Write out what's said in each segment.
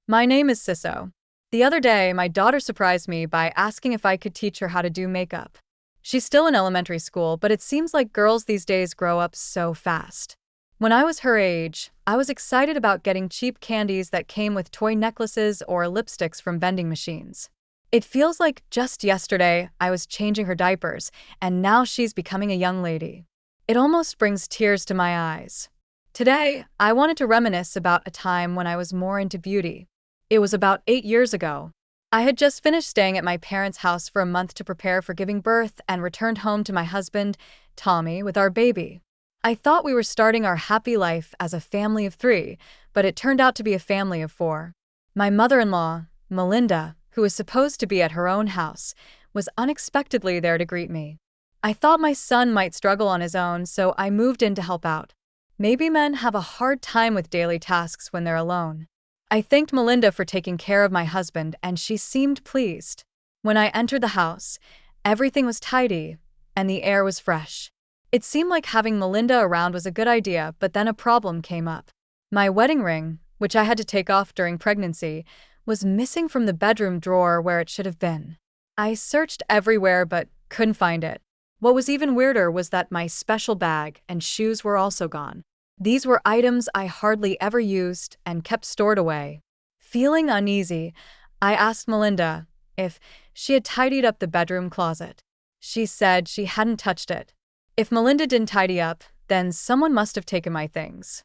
My name is Sisso. The other day, my daughter surprised me by asking if I could teach her how to do makeup. She's still in elementary school, but it seems like girls these days grow up so fast. When I was her age, I was excited about getting cheap candies that came with toy necklaces or lipsticks from vending machines. It feels like just yesterday I was changing her diapers, and now she's becoming a young lady. It almost brings tears to my eyes. Today, I wanted to reminisce about a time when I was more into beauty. It was about 8 years ago. I had just finished staying at my parents' house for a month to prepare for giving birth and returned home to my husband, Tommy, with our baby. I thought we were starting our happy life as a family of three, but it turned out to be a family of four. My mother-in-law, Melinda, who was supposed to be at her own house, was unexpectedly there to greet me. I thought my son might struggle on his own, so I moved in to help out. Maybe men have a hard time with daily tasks when they're alone. I thanked Melinda for taking care of my husband, and she seemed pleased. When I entered the house, everything was tidy, and the air was fresh. It seemed like having Melinda around was a good idea, but then a problem came up. My wedding ring, which I had to take off during pregnancy, was missing from the bedroom drawer where it should have been. I searched everywhere but couldn't find it. What was even weirder was that my special bag and shoes were also gone. These were items I hardly ever used and kept stored away. Feeling uneasy, I asked Melinda if she had tidied up the bedroom closet. She said she hadn't touched it. If Melinda didn't tidy up, then someone must have taken my things.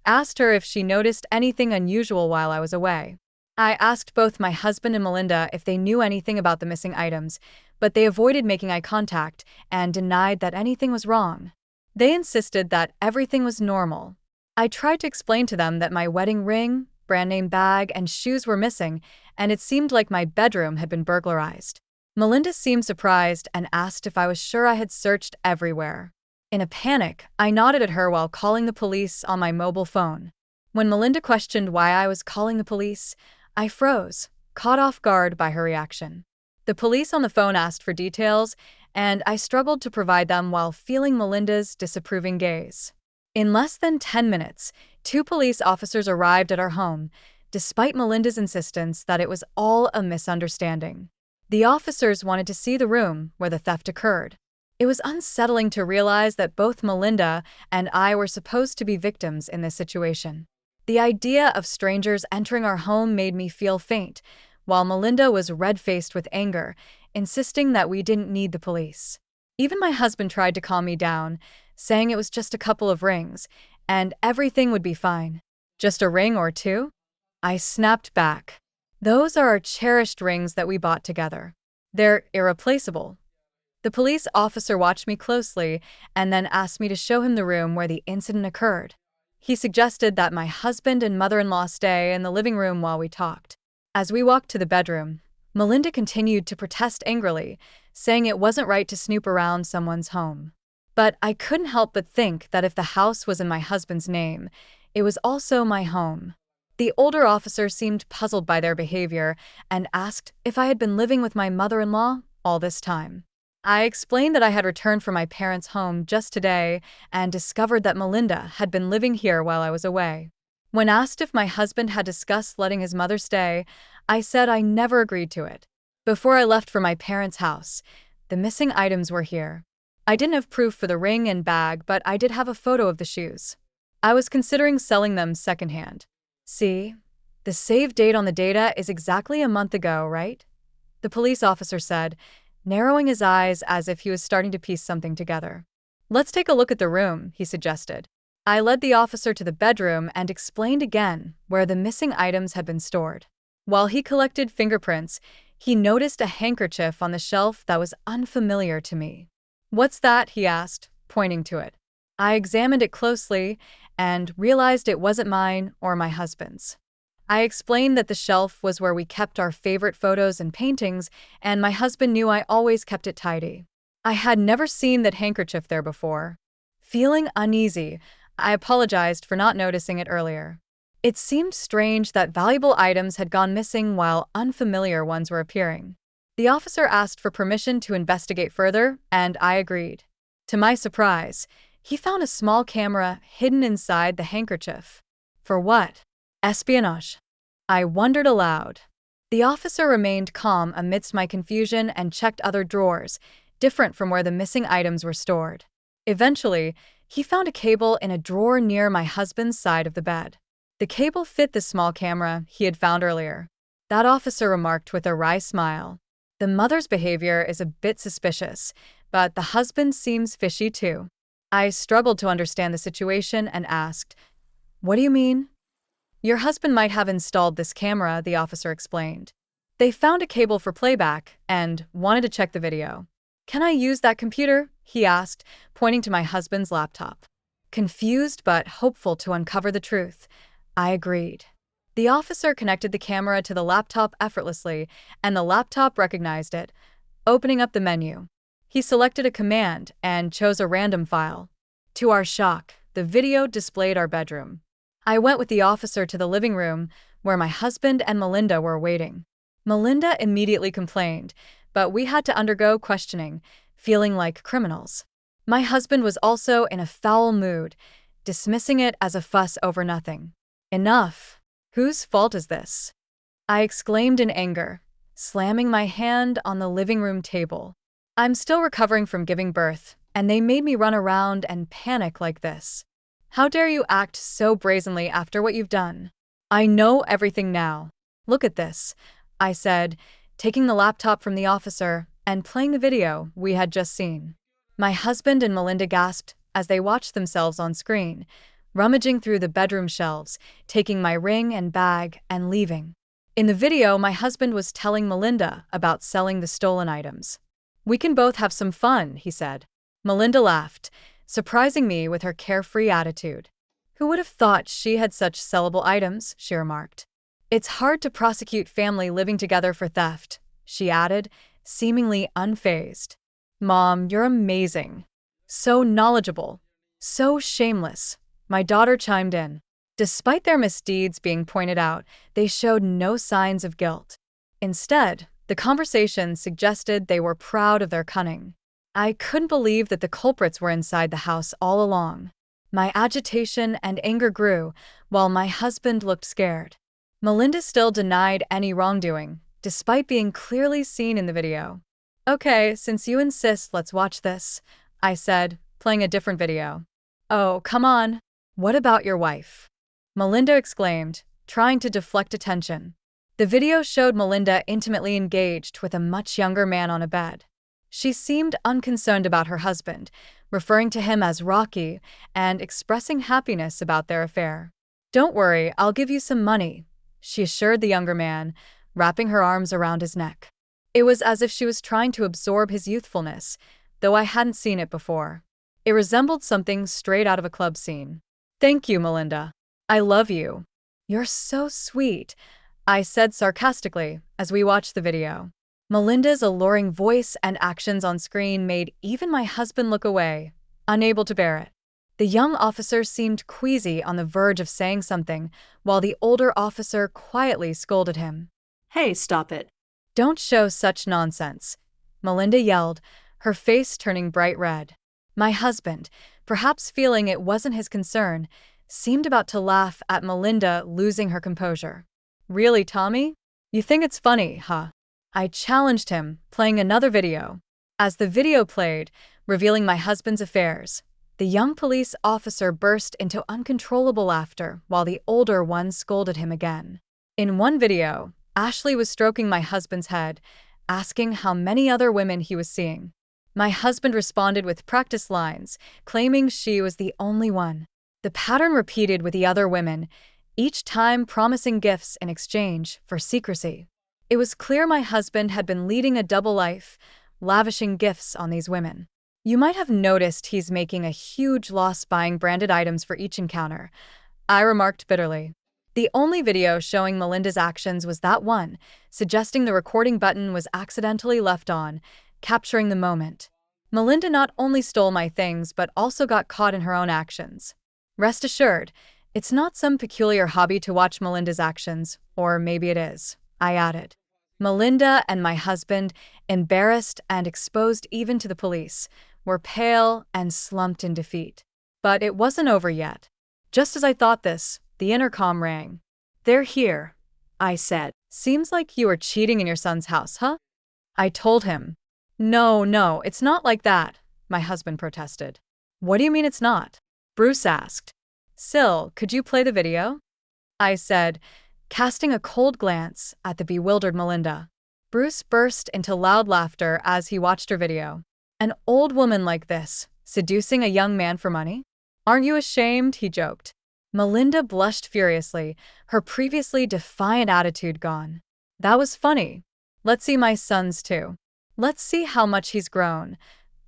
Asked her if she noticed anything unusual while I was away. I asked both my husband and Melinda if they knew anything about the missing items, but they avoided making eye contact and denied that anything was wrong. They insisted that everything was normal. I tried to explain to them that my wedding ring, brand name bag, and shoes were missing, and it seemed like my bedroom had been burglarized. Melinda seemed surprised and asked if I was sure I had searched everywhere. In a panic, I nodded at her while calling the police on my mobile phone. When Melinda questioned why I was calling the police, I froze, caught off guard by her reaction. The police on the phone asked for details, and I struggled to provide them while feeling Melinda's disapproving gaze. In less than 10 minutes, 2 police officers arrived at our home, despite Melinda's insistence that it was all a misunderstanding. The officers wanted to see the room where the theft occurred. It was unsettling to realize that both Melinda and I were supposed to be victims in this situation. The idea of strangers entering our home made me feel faint, while Melinda was red-faced with anger, insisting that we didn't need the police. Even my husband tried to calm me down, saying it was just a couple of rings, and everything would be fine. Just a ring or two? I snapped back. Those are our cherished rings that we bought together. They're irreplaceable. The police officer watched me closely and then asked me to show him the room where the incident occurred. He suggested that my husband and mother-in-law stay in the living room while we talked. As we walked to the bedroom, Melinda continued to protest angrily, saying it wasn't right to snoop around someone's home. But I couldn't help but think that if the house was in my husband's name, it was also my home. The older officer seemed puzzled by their behavior and asked if I had been living with my mother-in-law all this time. I explained that I had returned from my parents' home just today and discovered that Melinda had been living here while I was away. When asked if my husband had discussed letting his mother stay, I said I never agreed to it. Before I left for my parents' house, the missing items were here. I didn't have proof for the ring and bag, but I did have a photo of the shoes. I was considering selling them secondhand. See, the save date on the data is exactly a month ago, right? The police officer said, narrowing his eyes as if he was starting to piece something together. Let's take a look at the room, he suggested. I led the officer to the bedroom and explained again where the missing items had been stored. While he collected fingerprints, he noticed a handkerchief on the shelf that was unfamiliar to me. What's that? He asked, pointing to it. I examined it closely and realized it wasn't mine or my husband's. I explained that the shelf was where we kept our favorite photos and paintings, and my husband knew I always kept it tidy. I had never seen that handkerchief there before. Feeling uneasy, I apologized for not noticing it earlier. It seemed strange that valuable items had gone missing while unfamiliar ones were appearing. The officer asked for permission to investigate further, and I agreed. To my surprise, he found a small camera hidden inside the handkerchief. For what? Espionage. I wondered aloud. The officer remained calm amidst my confusion and checked other drawers, different from where the missing items were stored. Eventually, he found a cable in a drawer near my husband's side of the bed. The cable fit the small camera he had found earlier. That officer remarked with a wry smile. The mother's behavior is a bit suspicious, but the husband seems fishy too. I struggled to understand the situation and asked, "What do you mean?" "Your husband might have installed this camera," the officer explained. "They found a cable for playback and wanted to check the video." "Can I use that computer?" he asked, pointing to my husband's laptop. Confused but hopeful to uncover the truth, I agreed. The officer connected the camera to the laptop effortlessly, and the laptop recognized it, opening up the menu. He selected a command and chose a random file. To our shock, the video displayed our bedroom. I went with the officer to the living room, where my husband and Melinda were waiting. Melinda immediately complained, but we had to undergo questioning, feeling like criminals. My husband was also in a foul mood, dismissing it as a fuss over nothing. "Enough! Whose fault is this?" I exclaimed in anger, slamming my hand on the living room table. "I'm still recovering from giving birth, and they made me run around and panic like this. How dare you act so brazenly after what you've done? I know everything now. Look at this," I said, taking the laptop from the officer and playing the video we had just seen. My husband and Melinda gasped as they watched themselves on screen, rummaging through the bedroom shelves, taking my ring and bag and leaving. In the video, my husband was telling Melinda about selling the stolen items. "We can both have some fun," he said. Melinda laughed, surprising me with her carefree attitude. "Who would have thought she had such sellable items?" she remarked. "It's hard to prosecute family living together for theft," she added, seemingly unfazed. "Mom, you're amazing. So knowledgeable. So shameless," my daughter chimed in. Despite their misdeeds being pointed out, they showed no signs of guilt. Instead, the conversation suggested they were proud of their cunning. I couldn't believe that the culprits were inside the house all along. My agitation and anger grew, while my husband looked scared. Melinda still denied any wrongdoing, despite being clearly seen in the video. "Okay, since you insist, let's watch this," I said, playing a different video. "Oh, come on. What about your wife?" Melinda exclaimed, trying to deflect attention. The video showed Melinda intimately engaged with a much younger man on a bed. She seemed unconcerned about her husband, referring to him as Rocky and expressing happiness about their affair. "Don't worry, I'll give you some money," she assured the younger man, wrapping her arms around his neck. It was as if she was trying to absorb his youthfulness, though I hadn't seen it before. It resembled something straight out of a club scene. "Thank you, Melinda. I love you. You're so sweet," I said sarcastically as we watched the video. Melinda's alluring voice and actions on screen made even my husband look away, unable to bear it. The young officer seemed queasy on the verge of saying something, while the older officer quietly scolded him. "Hey, stop it." "Don't show such nonsense," Melinda yelled, her face turning bright red. My husband, perhaps feeling it wasn't his concern, seemed about to laugh at Melinda losing her composure. "Really, Tommy? You think it's funny, huh?" I challenged him, playing another video. As the video played, revealing my husband's affairs, the young police officer burst into uncontrollable laughter while the older one scolded him again. In one video, Ashley was stroking my husband's head, asking how many other women he was seeing. My husband responded with practice lines, claiming she was the only one. The pattern repeated with the other women, each time promising gifts in exchange for secrecy. It was clear my husband had been leading a double life, lavishing gifts on these women. "You might have noticed he's making a huge loss buying branded items for each encounter," I remarked bitterly. The only video showing Melinda's actions was that one, suggesting the recording button was accidentally left on, capturing the moment. Melinda not only stole my things but also got caught in her own actions. Rest assured, it's not some peculiar hobby to watch Melinda's actions, or maybe it is, I added. Melinda and my husband, embarrassed and exposed even to the police, were pale and slumped in defeat. But it wasn't over yet. Just as I thought this, the intercom rang. "They're here," I said. Seems like you are cheating in your son's house, huh? I told him. No, no, it's not like that, my husband protested. What do you mean it's not? Bruce asked. Sil, could you play the video? I said, casting a cold glance at the bewildered Melinda. Bruce burst into loud laughter as he watched her video. An old woman like this, seducing a young man for money? Aren't you ashamed? He joked. Melinda blushed furiously, her previously defiant attitude gone. That was funny. Let's see my son's too. Let's see how much he's grown,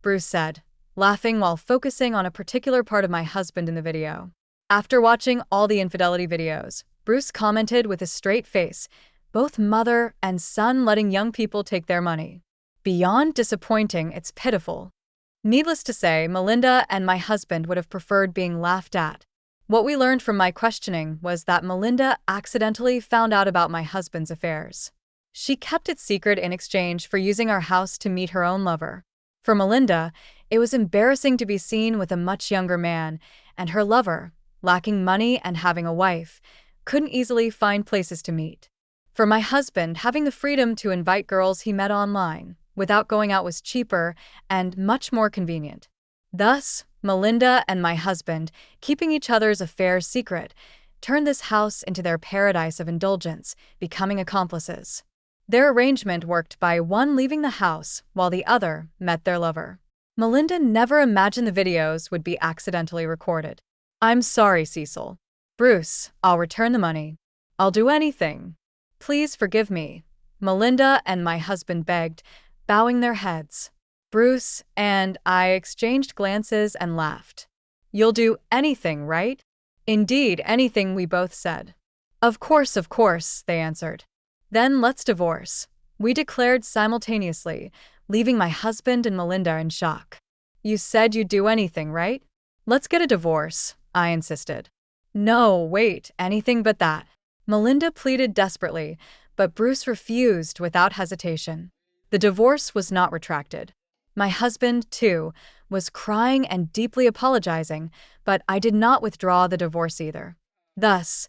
Bruce said, laughing while focusing on a particular part of my husband in the video. After watching all the infidelity videos, Bruce commented with a straight face, both mother and son letting young people take their money. Beyond disappointing, it's pitiful. Needless to say, Melinda and my husband would have preferred being laughed at. What we learned from my questioning was that Melinda accidentally found out about my husband's affairs. She kept it secret in exchange for using our house to meet her own lover. For Melinda, it was embarrassing to be seen with a much younger man, and her lover, lacking money and having a wife, couldn't easily find places to meet. For my husband, having the freedom to invite girls he met online without going out was cheaper and much more convenient. Thus, Melinda and my husband, keeping each other's affairs secret, turned this house into their paradise of indulgence, becoming accomplices. Their arrangement worked by one leaving the house while the other met their lover. Melinda never imagined the videos would be accidentally recorded. I'm sorry, Cecil. Bruce, I'll return the money. I'll do anything. Please forgive me, Melinda and my husband begged, bowing their heads. Bruce and I exchanged glances and laughed. You'll do anything, right? Indeed, anything, we both said. Of course, they answered. Then let's divorce, we declared simultaneously, leaving my husband and Melinda in shock. You said you'd do anything, right? Let's get a divorce, I insisted. No, wait, anything but that. Melinda pleaded desperately, but Bruce refused without hesitation. The divorce was not retracted. My husband, too, was crying and deeply apologizing, but I did not withdraw the divorce either. Thus,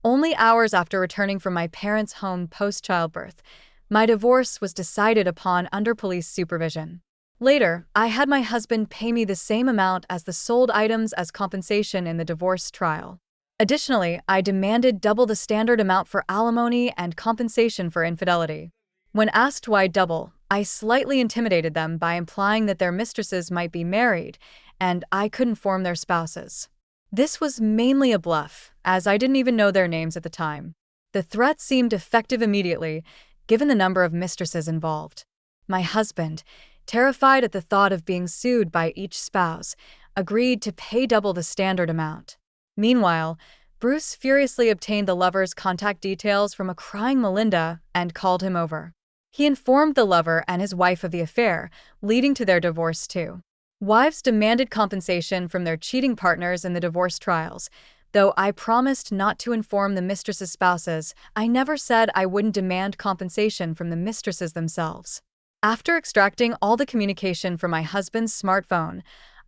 only hours after returning from my parents' home post-childbirth, my divorce was decided upon under police supervision. Later, I had my husband pay me the same amount as the sold items as compensation in the divorce trial. Additionally, I demanded double the standard amount for alimony and compensation for infidelity. When asked why double, I slightly intimidated them by implying that their mistresses might be married, and I could inform their spouses. This was mainly a bluff, as I didn't even know their names at the time. The threat seemed effective immediately, given the number of mistresses involved. My husband, terrified at the thought of being sued by each spouse, agreed to pay double the standard amount. Meanwhile, Bruce furiously obtained the lover's contact details from a crying Melinda and called him over. He informed the lover and his wife of the affair, leading to their divorce too. Wives demanded compensation from their cheating partners in the divorce trials. Though I promised not to inform the mistress's spouses, I never said I wouldn't demand compensation from the mistresses themselves. After extracting all the communication from my husband's smartphone,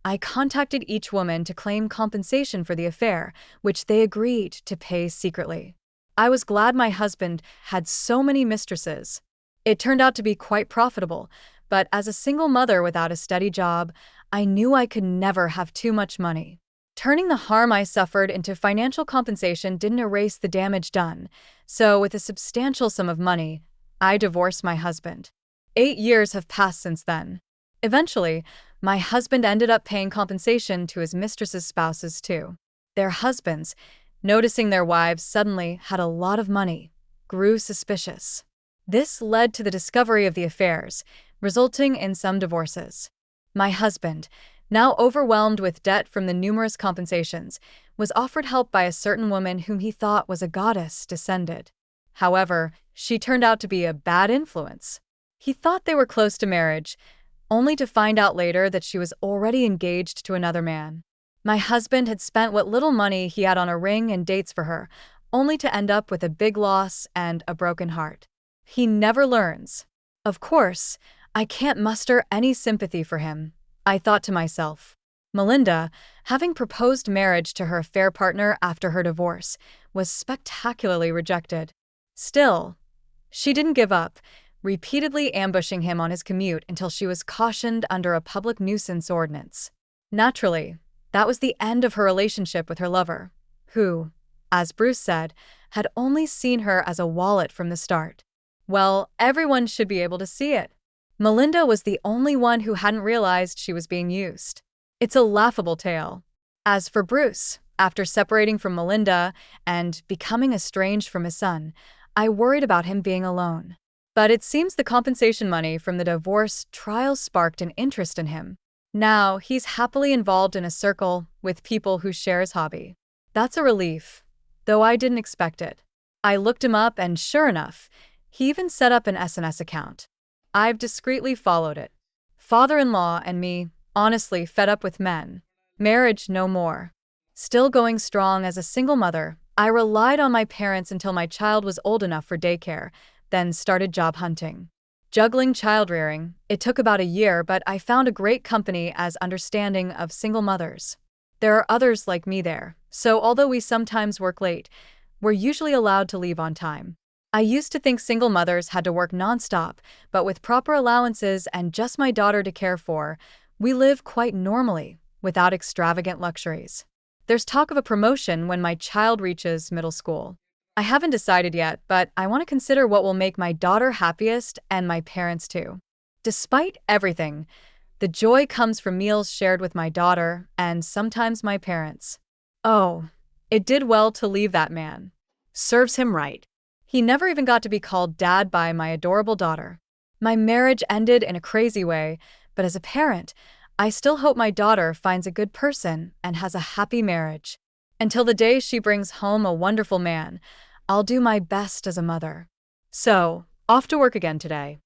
I contacted each woman to claim compensation for the affair, which they agreed to pay secretly. I was glad my husband had so many mistresses. It turned out to be quite profitable, but as a single mother without a steady job, I knew I could never have too much money. Turning the harm I suffered into financial compensation didn't erase the damage done, so with a substantial sum of money, I divorced my husband. 8 years have passed since then. Eventually, my husband ended up paying compensation to his mistress's spouses too. Their husbands, noticing their wives suddenly had a lot of money, grew suspicious. This led to the discovery of the affairs, resulting in some divorces. My husband, now overwhelmed with debt from the numerous compensations, was offered help by a certain woman whom he thought was a goddess descended. However, she turned out to be a bad influence. He thought they were close to marriage, only to find out later that she was already engaged to another man. My husband had spent what little money he had on a ring and dates for her, only to end up with a big loss and a broken heart. He never learns. Of course, I can't muster any sympathy for him, I thought to myself. Melinda, having proposed marriage to her affair partner after her divorce, was spectacularly rejected. Still, she didn't give up, repeatedly ambushing him on his commute until she was cautioned under a public nuisance ordinance. Naturally, that was the end of her relationship with her lover, who, as Bruce said, had only seen her as a wallet from the start. Well, everyone should be able to see it. Melinda was the only one who hadn't realized she was being used. It's a laughable tale. As for Bruce, after separating from Melinda and becoming estranged from his son, I worried about him being alone. But it seems the compensation money from the divorce trial sparked an interest in him. Now, he's happily involved in a circle with people who share his hobby. That's a relief, though I didn't expect it. I looked him up and sure enough, he even set up an SNS account. I've discreetly followed it. Father-in-law and me, honestly fed up with men. Marriage no more. Still going strong as a single mother, I relied on my parents until my child was old enough for daycare, then started job hunting. Juggling child rearing, it took about a year, but I found a great company as understanding of single mothers. There are others like me there, so although we sometimes work late, we're usually allowed to leave on time. I used to think single mothers had to work nonstop, but with proper allowances and just my daughter to care for, we live quite normally, without extravagant luxuries. There's talk of a promotion when my child reaches middle school. I haven't decided yet, but I want to consider what will make my daughter happiest and my parents too. Despite everything, the joy comes from meals shared with my daughter and sometimes my parents. Oh, it did well to leave that man. Serves him right. He never even got to be called dad by my adorable daughter. My marriage ended in a crazy way, but as a parent, I still hope my daughter finds a good person and has a happy marriage. Until the day she brings home a wonderful man, I'll do my best as a mother. So, off to work again today.